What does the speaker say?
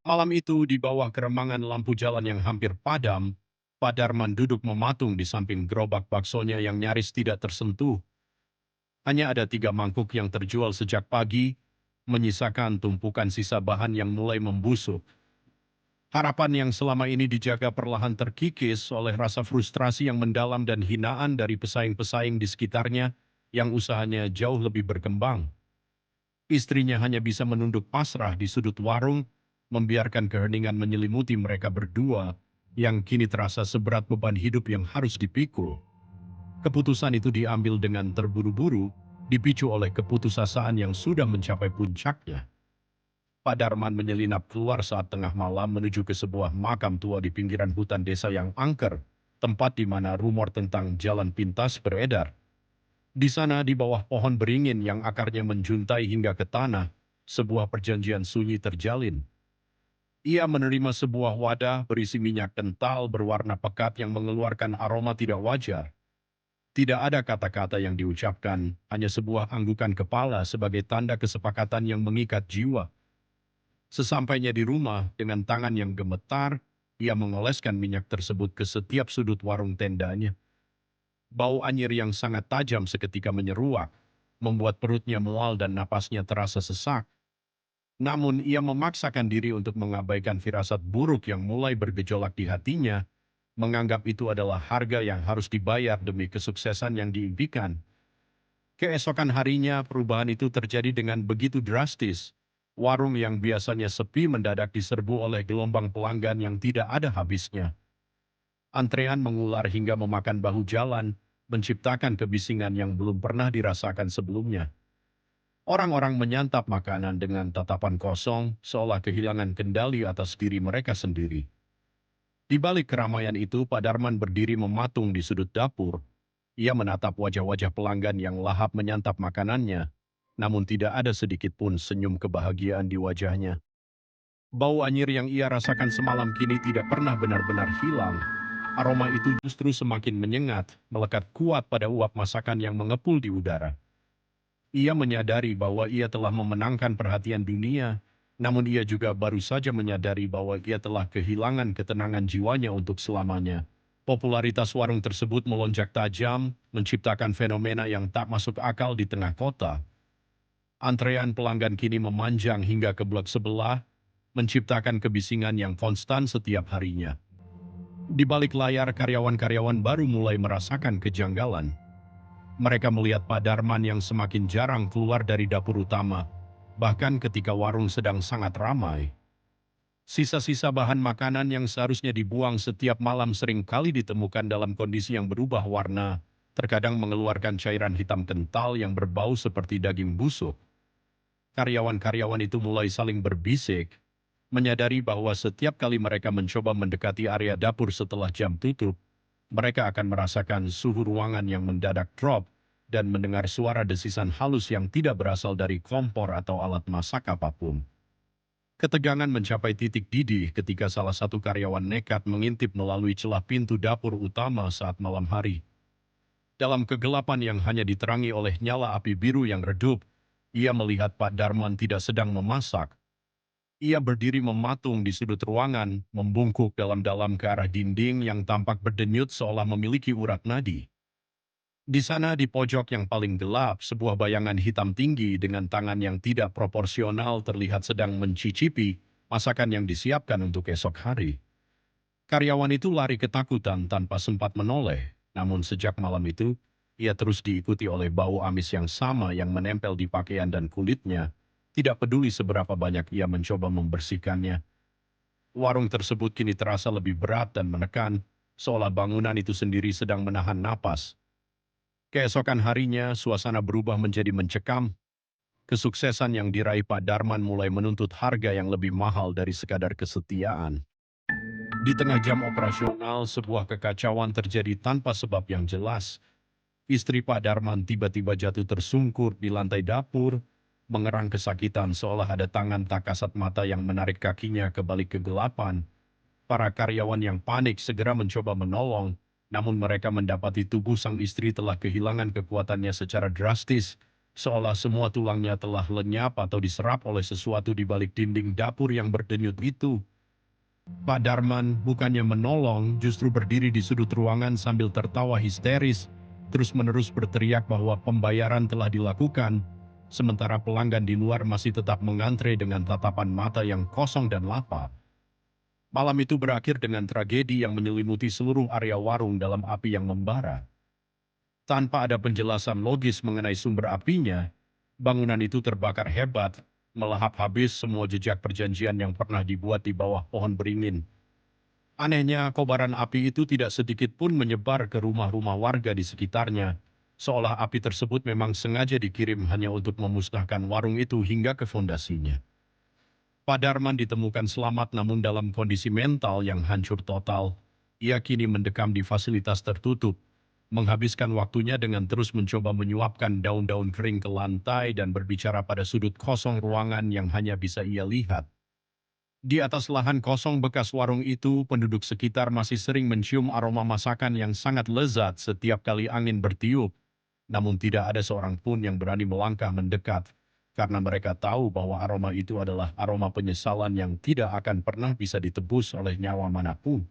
Malam itu, di bawah keremangan lampu jalan yang hampir padam, Pak Darman duduk mematung di samping gerobak baksonya yang nyaris tidak tersentuh. Hanya ada 3 mangkuk yang terjual sejak pagi, menyisakan tumpukan sisa bahan yang mulai membusuk. Harapan yang selama ini dijaga perlahan terkikis oleh rasa frustrasi yang mendalam dan hinaan dari pesaing-pesaing di sekitarnya yang usahanya jauh lebih berkembang. Istrinya hanya bisa menunduk pasrah di sudut warung, membiarkan keheningan menyelimuti mereka berdua yang kini terasa seberat beban hidup yang harus dipikul. Keputusan itu diambil dengan terburu-buru, dipicu oleh keputusasaan yang sudah mencapai puncaknya. Pak Darman menyelinap keluar saat tengah malam menuju ke sebuah makam tua di pinggiran hutan desa yang angker, tempat di mana rumor tentang jalan pintas beredar. Di sana, di bawah pohon beringin yang akarnya menjuntai hingga ke tanah, sebuah perjanjian sunyi terjalin. Ia menerima sebuah wadah berisi minyak kental berwarna pekat yang mengeluarkan aroma tidak wajar. Tidak ada kata-kata yang diucapkan, hanya sebuah anggukan kepala sebagai tanda kesepakatan yang mengikat jiwa. Sesampainya di rumah, dengan tangan yang gemetar, ia mengoleskan minyak tersebut ke setiap sudut warung tendanya. Bau anyir yang sangat tajam seketika menyeruak, membuat perutnya mual dan napasnya terasa sesak. Namun ia memaksakan diri untuk mengabaikan firasat buruk yang mulai bergejolak di hatinya, menganggap itu adalah harga yang harus dibayar demi kesuksesan yang diimpikan. Keesokan harinya perubahan itu terjadi dengan begitu drastis. Warung yang biasanya sepi mendadak diserbu oleh gelombang pelanggan yang tidak ada habisnya. Antrean mengular hingga memakan bahu jalan, menciptakan kebisingan yang belum pernah dirasakan sebelumnya. Orang-orang menyantap makanan dengan tatapan kosong, seolah kehilangan kendali atas diri mereka sendiri. Di balik keramaian itu, Pak Darman berdiri mematung di sudut dapur. Ia menatap wajah-wajah pelanggan yang lahap menyantap makanannya, namun tidak ada sedikit pun senyum kebahagiaan di wajahnya. Bau anyir yang ia rasakan semalam kini tidak pernah benar-benar hilang. Aroma itu justru semakin menyengat, melekat kuat pada uap masakan yang mengepul di udara. Ia menyadari bahwa ia telah memenangkan perhatian dunia, namun ia juga baru saja menyadari bahwa ia telah kehilangan ketenangan jiwanya untuk selamanya. Popularitas warung tersebut melonjak tajam, menciptakan fenomena yang tak masuk akal di tengah kota. Antrean pelanggan kini memanjang hingga ke blok sebelah, menciptakan kebisingan yang konstan setiap harinya. Di balik layar, karyawan-karyawan baru mulai merasakan kejanggalan. Mereka melihat Pak Darman yang semakin jarang keluar dari dapur utama, bahkan ketika warung sedang sangat ramai. Sisa-sisa bahan makanan yang seharusnya dibuang setiap malam sering kali ditemukan dalam kondisi yang berubah warna, terkadang mengeluarkan cairan hitam kental yang berbau seperti daging busuk. Karyawan-karyawan itu mulai saling berbisik, menyadari bahwa setiap kali mereka mencoba mendekati area dapur setelah jam tutup, mereka akan merasakan suhu ruangan yang mendadak drop dan mendengar suara desisan halus yang tidak berasal dari kompor atau alat masak apapun. Ketegangan mencapai titik didih ketika salah satu karyawan nekat mengintip melalui celah pintu dapur utama saat malam hari. Dalam kegelapan yang hanya diterangi oleh nyala api biru yang redup, ia melihat Pak Darman tidak sedang memasak. Ia berdiri mematung di sudut ruangan, membungkuk dalam-dalam ke arah dinding yang tampak berdenyut seolah memiliki urat nadi. Di sana di pojok yang paling gelap, sebuah bayangan hitam tinggi dengan tangan yang tidak proporsional terlihat sedang mencicipi masakan yang disiapkan untuk esok hari. Karyawan itu lari ketakutan tanpa sempat menoleh, namun sejak malam itu, ia terus diikuti oleh bau amis yang sama yang menempel di pakaian dan kulitnya. Tidak peduli seberapa banyak ia mencoba membersihkannya, warung tersebut kini terasa lebih berat dan menekan, seolah bangunan itu sendiri sedang menahan napas. Keesokan harinya, suasana berubah menjadi mencekam. Kesuksesan yang diraih Pak Darman mulai menuntut harga yang lebih mahal dari sekadar kesetiaan. Di tengah jam operasional, sebuah kekacauan terjadi tanpa sebab yang jelas. Istri Pak Darman tiba-tiba jatuh tersungkur di lantai dapur, mengerang kesakitan seolah ada tangan tak kasat mata yang menarik kakinya ke balik kegelapan. Para karyawan yang panik segera mencoba menolong, namun mereka mendapati tubuh sang istri telah kehilangan kekuatannya secara drastis, seolah semua tulangnya telah lenyap atau diserap oleh sesuatu di balik dinding dapur yang berdenyut itu. Pak Darman bukannya menolong, justru berdiri di sudut ruangan sambil tertawa histeris, terus-menerus berteriak bahwa pembayaran telah dilakukan, sementara pelanggan di luar masih tetap mengantre dengan tatapan mata yang kosong dan lapar. Malam itu berakhir dengan tragedi yang menyelimuti seluruh area warung dalam api yang membara. Tanpa ada penjelasan logis mengenai sumber apinya, bangunan itu terbakar hebat, melahap habis semua jejak perjanjian yang pernah dibuat di bawah pohon beringin. Anehnya, kobaran api itu tidak sedikit pun menyebar ke rumah-rumah warga di sekitarnya, seolah api tersebut memang sengaja dikirim hanya untuk memusnahkan warung itu hingga ke fondasinya. Pak Darman ditemukan selamat namun dalam kondisi mental yang hancur total. Ia kini mendekam di fasilitas tertutup, menghabiskan waktunya dengan terus mencoba menyuapkan daun-daun kering ke lantai dan berbicara pada sudut kosong ruangan yang hanya bisa ia lihat. Di atas lahan kosong bekas warung itu, penduduk sekitar masih sering mencium aroma masakan yang sangat lezat setiap kali angin bertiup, namun tidak ada seorang pun yang berani melangkah mendekat, karena mereka tahu bahwa aroma itu adalah aroma penyesalan yang tidak akan pernah bisa ditebus oleh nyawa manapun.